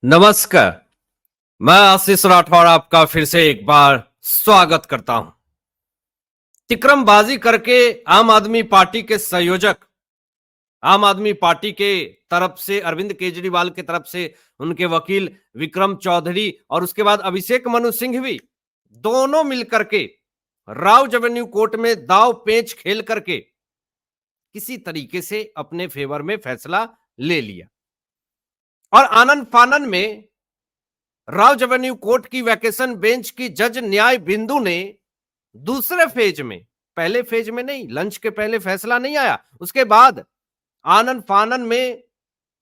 नमस्कार। मैं आशीष राठौर आपका फिर से एक बार स्वागत करता हूं। तिकरमबाजी करके आम आदमी पार्टी के संयोजक, आम आदमी पार्टी के तरफ से अरविंद केजरीवाल के तरफ से उनके वकील विक्रम चौधरी और उसके बाद अभिषेक मनु सिंघवी दोनों मिलकर के राव एवेन्यू कोर्ट में दाव पेच खेल करके किसी तरीके से अपने फेवर में फैसला ले लिया और आनन फानन में राव एवेन्यू कोर्ट की वैकेशन बेंच की जज न्याय बिंदु ने दूसरे फेज में, पहले फेज में नहीं, लंच के पहले फैसला नहीं आया, उसके बाद आनन फानन में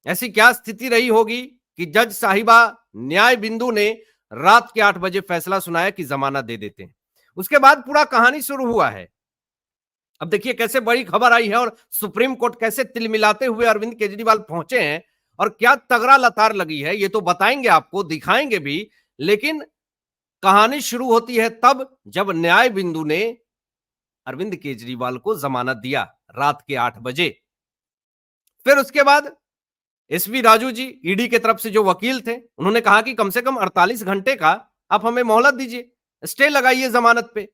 ऐसी क्या स्थिति रही होगी कि जज साहिबा न्याय बिंदु ने रात के 8 बजे फैसला सुनाया कि जमानत दे देते हैं। उसके बाद पूरा कहानी शुरू हुआ है। अब देखिए कैसे बड़ी खबर आई है और सुप्रीम कोर्ट कैसे तिलमिलाते हुए अरविंद केजरीवाल पहुंचे हैं और क्या तगड़ा लतार लगी है, ये तो बताएंगे, आपको दिखाएंगे भी। लेकिन कहानी शुरू होती है तब जब न्याय बिंदु ने अरविंद केजरीवाल को जमानत दिया रात के 8 बजे। फिर उसके बाद एसवी राजू जी, ईडी के तरफ से जो वकील थे, उन्होंने कहा कि कम से कम 48 घंटे का आप हमें मोहलत दीजिए, स्टे लगाइए जमानत पे,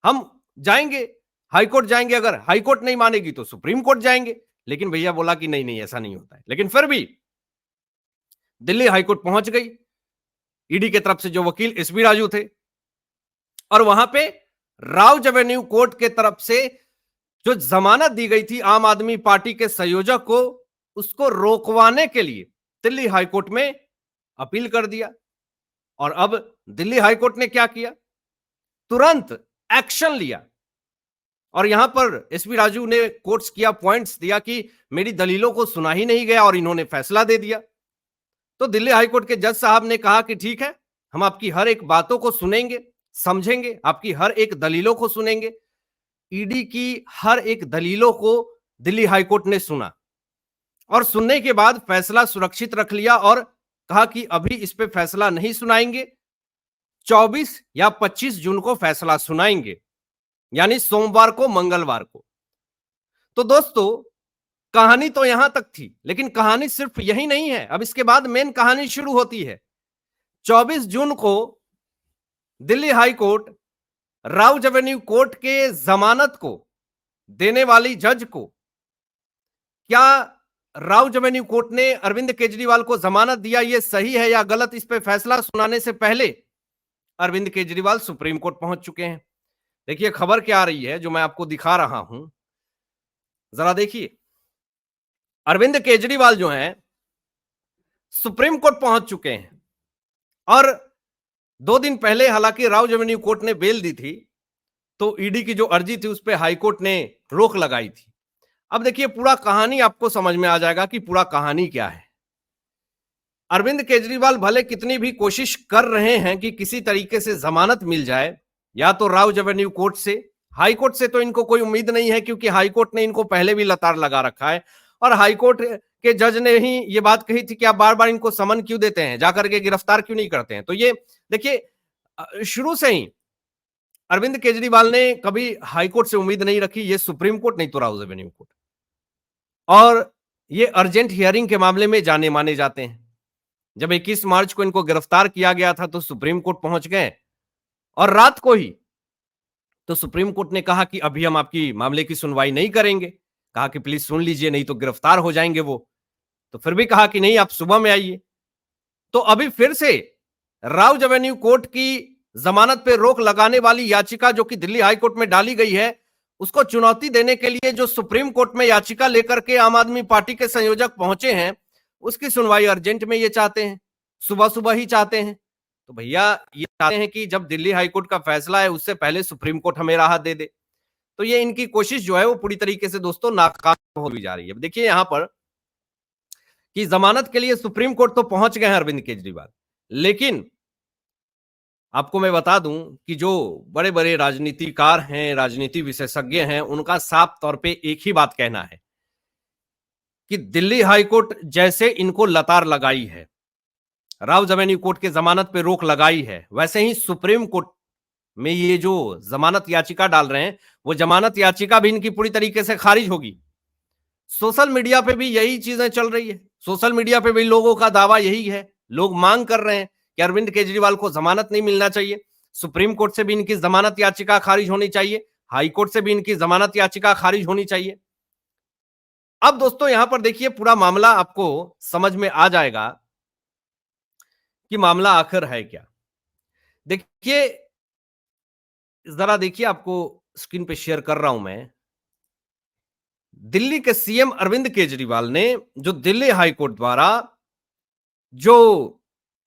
हम जाएंगे हाईकोर्ट जाएंगे, अगर हाईकोर्ट नहीं मानेगी तो सुप्रीम कोर्ट जाएंगे। लेकिन भैया बोला कि नहीं नहीं, ऐसा नहीं होता है। लेकिन फिर भी दिल्ली हाईकोर्ट पहुंच गई ईडी के तरफ से जो वकील एसबी राजू थे, और वहां पे राव एवेन्यू कोर्ट के तरफ से जो जमानत दी गई थी आम आदमी पार्टी के संयोजक को, उसको रोकवाने के लिए दिल्ली हाईकोर्ट में अपील कर दिया। और अब दिल्ली हाईकोर्ट ने क्या किया, तुरंत एक्शन लिया और यहां पर एसबी राजू ने कोट्स किया, पॉइंट्स दिया कि मेरी दलीलों को सुना ही नहीं गया और इन्होंने फैसला दे दिया। तो दिल्ली हाईकोर्ट के जज साहब ने कहा कि ठीक है, हम आपकी हर एक बातों को सुनेंगे, समझेंगे, आपकी हर एक दलीलों को सुनेंगे। ईडी की हर एक दलीलों को दिल्ली हाईकोर्ट ने सुना और सुनने के बाद फैसला सुरक्षित रख लिया और कहा कि अभी इस पे फैसला नहीं सुनाएंगे, 24 या 25 जून को फैसला सुनाएंगे, यानी सोमवार को, मंगलवार को। तो दोस्तों, कहानी तो यहां तक थी, लेकिन कहानी सिर्फ यही नहीं है। अब इसके बाद मेन कहानी शुरू होती है। 24 जून को Delhi high court Rao Avenue court के जमानत को देने वाली जज को, क्या राव एवेन्यू कोर्ट ने अरविंद केजरीवाल को जमानत दिया, यह सही है या गलत, इस पे फैसला सुनाने से पहले अरविंद केजरीवाल सुप्रीम कोर्ट पहुंच चुके हैं। देखिए खबर क्या आ रही है जो मैं आपको दिखा रहा हूं, जरा देखिए। अरविंद केजरीवाल जो हैं सुप्रीम कोर्ट पहुंच चुके हैं और 2 दिन पहले हालांकि राव एवेन्यू कोर्ट ने बेल दी थी, तो ईडी की जो अर्जी थी उस पर हाईकोर्ट ने रोक लगाई थी। अब देखिए पूरा कहानी आपको समझ में आ जाएगा कि पूरा कहानी क्या है। अरविंद केजरीवाल भले कितनी भी कोशिश कर रहे हैं कि किसी तरीके से जमानत मिल जाए, या तो राव एवेन्यू कोर्ट से, हाई कोर्ट से तो इनको कोई उम्मीद नहीं है क्योंकि हाई कोर्ट ने इनको पहले भी लतार लगा रखा है और हाई कोर्ट के जज ने ही ये बात कही थी कि आप बार बार इनको समन क्यों देते हैं, जाकर के गिरफ्तार क्यों नहीं करते हैं। तो ये देखिए शुरू से ही अरविंद केजरीवाल ने कभी हाई कोर्ट से उम्मीद नहीं रखी, ये सुप्रीम कोर्ट नहीं तो राव एवेन्यू कोर्ट, और ये अर्जेंट हियरिंग के मामले में जाने माने जाते हैं। जब 21 मार्च को इनको गिरफ्तार किया गया था तो सुप्रीम कोर्ट पहुंच गए और रात को ही तो सुप्रीम कोर्ट ने कहा कि अभी हम आपकी मामले की सुनवाई नहीं करेंगे, कहा कि प्लीज सुन लीजिए नहीं तो गिरफ्तार हो जाएंगे वो। तो फिर भी कहा कि नहीं, आप सुबह में आइए। तो अभी फिर से राव एवेन्यू कोर्ट की जमानत पे रोक लगाने वाली याचिका जो कि दिल्ली हाई कोर्ट में डाली गई है, उसको चुनौती देने के लिए जो सुप्रीम कोर्ट में याचिका लेकर के आम आदमी पार्टी के संयोजक पहुंचे हैं, उसकी सुनवाई अर्जेंट में ये चाहते हैं, सुबह सुबह ही चाहते हैं। तो भैया ये चाहते हैं कि जब दिल्ली हाईकोर्ट का फैसला है उससे पहले सुप्रीम कोर्ट हमें राहत दे दे। तो ये इनकी कोशिश जो है वो पूरी तरीके से दोस्तों नाकाम हो जा रही है। देखिए यहां पर कि जमानत के लिए सुप्रीम कोर्ट तो पहुंच गए हैं अरविंद केजरीवाल, लेकिन आपको मैं बता दूं कि जो बड़े बड़े राजनीतिकार हैं, राजनीति विशेषज्ञ हैं, उनका साफ तौर पे एक ही बात कहना है कि दिल्ली हाईकोर्ट जैसे इनको लतार लगाई है, राव एवेन्यू कोर्ट के जमानत पे रोक लगाई है, वैसे ही सुप्रीम कोर्ट में ये जो जमानत याचिका डाल रहे हैं वो जमानत याचिका भी इनकी पूरी तरीके से खारिज होगी। सोशल मीडिया पे भी यही चीजें चल रही है, सोशल मीडिया पे भी लोगों का दावा यही है, लोग मांग कर रहे हैं कि अरविंद केजरीवाल को जमानत नहीं मिलना चाहिए, सुप्रीम कोर्ट से भी इनकी जमानत याचिका खारिज होनी चाहिए, हाई कोर्ट से भी इनकी जमानत याचिका खारिज होनी चाहिए। अब दोस्तों यहां पर देखिए पूरा मामला आपको समझ में आ जाएगा कि मामला आखिर है क्या। देखिए जरा देखिए, आपको स्क्रीन पे शेयर कर रहा हूं मैं। दिल्ली के सीएम अरविंद केजरीवाल ने जो दिल्ली हाईकोर्ट द्वारा जो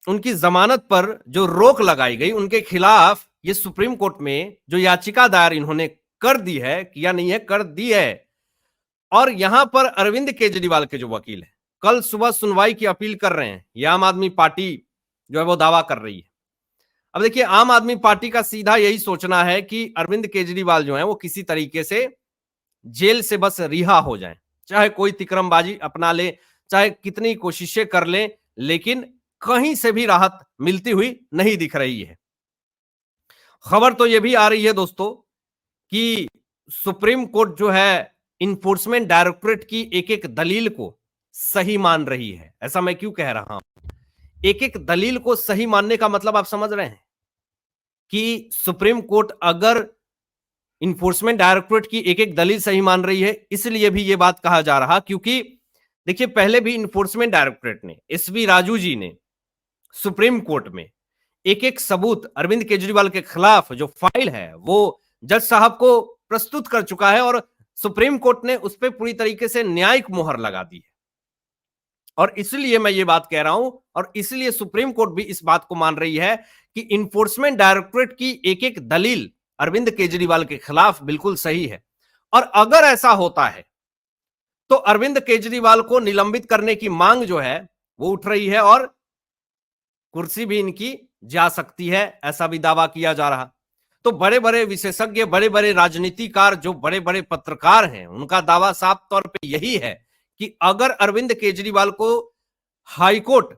उनकी जमानत पर जो रोक लगाई गई उनके खिलाफ ये सुप्रीम कोर्ट में जो याचिका दायर इन्होंने कर दी है, किया नहीं है, कर दी है। और यहां पर अरविंद केजरीवाल के जो वकील है कल सुबह सुनवाई की अपील कर रहे हैं। यह आम आदमी पार्टी जो है वो दावा कर रही है। अब देखिए आम आदमी पार्टी का सीधा यही सोचना है कि अरविंद केजरीवाल जो है वो किसी तरीके से जेल से बस रिहा हो जाएं, चाहे कोई तिकरमबाजी अपना ले, चाहे कितनी कोशिशें कर ले, लेकिन कहीं से भी राहत मिलती हुई नहीं दिख रही है। खबर तो यह भी आ रही है दोस्तों कि सुप्रीम कोर्ट जो है इन्फोर्समेंट डायरेक्टोरेट की एक एक दलील को सही मान रही है। ऐसा मैं क्यों कह रहा हूं? एक एक दलील को सही मानने का मतलब आप समझ रहे हैं कि सुप्रीम कोर्ट अगर इन्फोर्समेंट डायरेक्टोरेट की एक एक दलील सही मान रही है, इसलिए भी यह बात कहा जा रहा, क्योंकि देखिए पहले भी इन्फोर्समेंट डायरेक्टोरेट ने, एसवी राजू जी ने सुप्रीम कोर्ट में एक एक सबूत अरविंद केजरीवाल के खिलाफ जो फाइल है वो जज साहब को प्रस्तुत कर चुका है और सुप्रीम कोर्ट ने उस पर पूरी तरीके से न्यायिक मोहर लगा दी है। और इसलिए मैं ये बात कह रहा हूं, और इसलिए सुप्रीम कोर्ट भी इस बात को मान रही है कि इन्फोर्समेंट डायरेक्टोरेट की एक एक दलील अरविंद केजरीवाल के खिलाफ बिल्कुल सही है। और अगर ऐसा होता है तो अरविंद केजरीवाल को निलंबित करने की मांग जो है वो उठ रही है और कुर्सी भी इनकी जा सकती है, ऐसा भी दावा किया जा रहा। तो बड़े बड़े विशेषज्ञ, बड़े बड़े राजनीतिकार, जो बड़े बड़े पत्रकार हैं, उनका दावा साफ तौर पे यही है कि अगर अरविंद केजरीवाल को हाईकोर्ट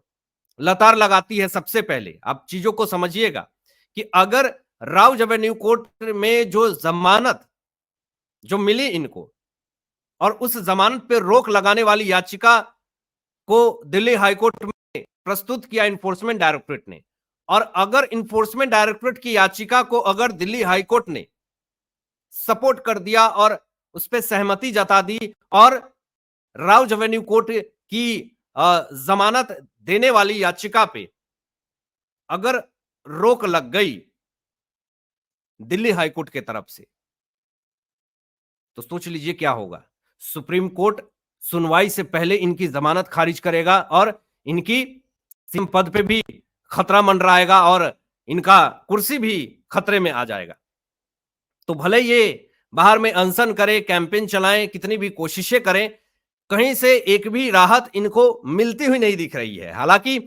लतार लगाती है, सबसे पहले आप चीजों को समझिएगा कि अगर राउज एवेन्यू कोर्ट में जो जमानत जो मिली इनको और उस जमानत पर रोक लगाने वाली याचिका को दिल्ली हाईकोर्ट में प्रस्तुत किया इन्फोर्समेंट डायरेक्टोरेट ने, और अगर इन्फोर्समेंट डायरेक्टोरेट की याचिका को अगर दिल्ली हाईकोर्ट ने सपोर्ट कर दिया और उस पर सहमति जता दी और राउज एवेन्यू कोर्ट की जमानत देने वाली याचिका पे अगर रोक लग गई दिल्ली हाईकोर्ट के तरफ से, तो सोच लीजिए क्या होगा। सुप्रीम कोर्ट सुनवाई से पहले इनकी जमानत खारिज करेगा और इनकी सीएम पद पे भी खतरा मंडराएगा और इनका कुर्सी भी खतरे में आ जाएगा। तो भले ये बाहर में अनशन करें, कैंपेन चलाएं, कितनी भी कोशिशें करें, कहीं से एक भी राहत इनको मिलती हुई नहीं दिख रही है। हालांकि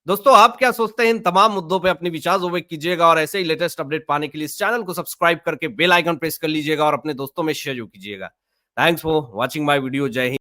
दोस्तों आप क्या सोचते हैं इन तमाम मुद्दों पे अपने विचार ज़रूर कीजिएगा और ऐसे ही लेटेस्ट अपडेट पाने के लिए इस चैनल को सब्सक्राइब करके बेल आइकन प्रेस कर लीजिएगा और अपने दोस्तों में शेयर कीजिएगा। Thanks for watching my video. जय हिंद।